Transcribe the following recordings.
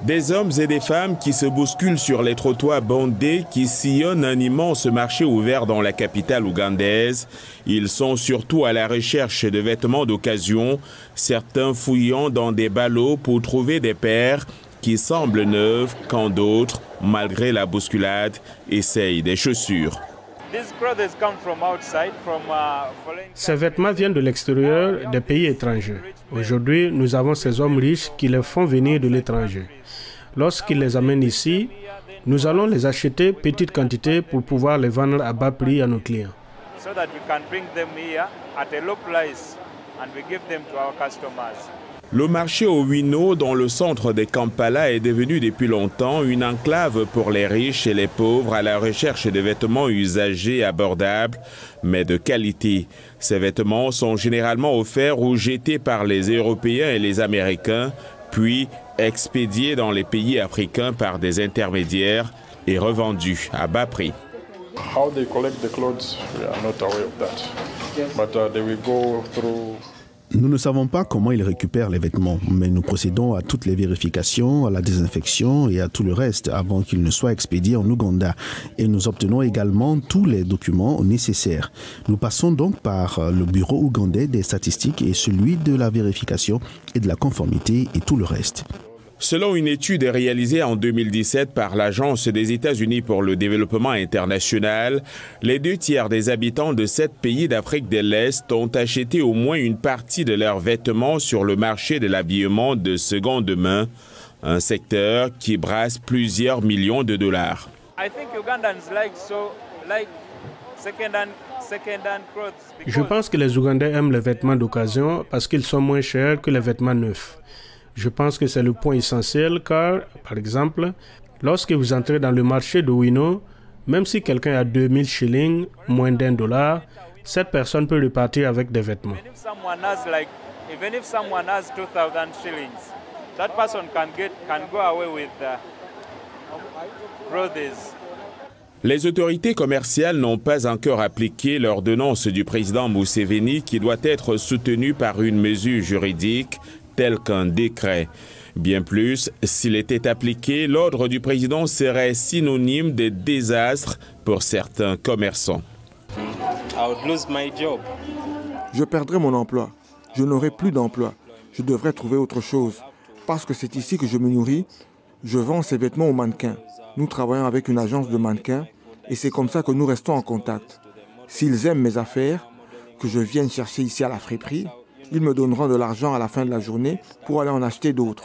Des hommes et des femmes qui se bousculent sur les trottoirs bondés qui sillonnent un immense marché ouvert dans la capitale ougandaise. Ils sont surtout à la recherche de vêtements d'occasion, certains fouillant dans des ballots pour trouver des paires qui semblent neuves quand d'autres, malgré la bousculade, essayent des chaussures. Ces vêtements viennent de l'extérieur des pays étrangers. Aujourd'hui, nous avons ces hommes riches qui les font venir de l'étranger. Lorsqu'ils les amènent ici, nous allons les acheter petite quantité pour pouvoir les vendre à bas prix à nos clients. Le marché Owino, dans le centre de Kampala, est devenu depuis longtemps une enclave pour les riches et les pauvres à la recherche de vêtements usagés abordables, mais de qualité. Ces vêtements sont généralement offerts ou jetés par les Européens et les Américains, puis expédiés dans les pays africains par des intermédiaires et revendus à bas prix. Nous ne savons pas comment ils récupèrent les vêtements, mais nous procédons à toutes les vérifications, à la désinfection et à tout le reste avant qu'ils ne soient expédiés en Ouganda. Et nous obtenons également tous les documents nécessaires. Nous passons donc par le bureau ougandais des statistiques et celui de la vérification et de la conformité et tout le reste. Selon une étude réalisée en 2017 par l'Agence des États-Unis pour le développement international, les 2/3 des habitants de 7 pays d'Afrique de l'Est ont acheté au moins une partie de leurs vêtements sur le marché de l'habillement de seconde main, un secteur qui brasse plusieurs millions de dollars. Je pense que les Ougandais aiment les vêtements d'occasion parce qu'ils sont moins chers que les vêtements neufs. Je pense que c'est le point essentiel car, par exemple, lorsque vous entrez dans le marché de Owino, même si quelqu'un a 2000 shillings, moins $1, cette personne peut repartir avec des vêtements. Les autorités commerciales n'ont pas encore appliqué l'ordonnance du président Museveni qui doit être soutenue par une mesure juridique tel qu'un décret. Bien plus, s'il était appliqué, l'ordre du président serait synonyme de désastre pour certains commerçants. Je perdrai mon emploi. Je n'aurai plus d'emploi. Je devrais trouver autre chose. Parce que c'est ici que je me nourris, je vends ces vêtements aux mannequins. Nous travaillons avec une agence de mannequins et c'est comme ça que nous restons en contact. S'ils aiment mes affaires, que je vienne chercher ici à la friperie, ils me donneront de l'argent à la fin de la journée pour aller en acheter d'autres.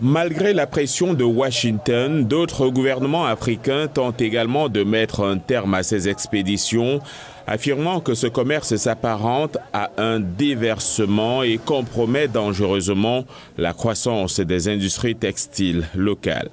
Malgré la pression de Washington, d'autres gouvernements africains tentent également de mettre un terme à ces expéditions, affirmant que ce commerce s'apparente à un déversement et compromet dangereusement la croissance des industries textiles locales.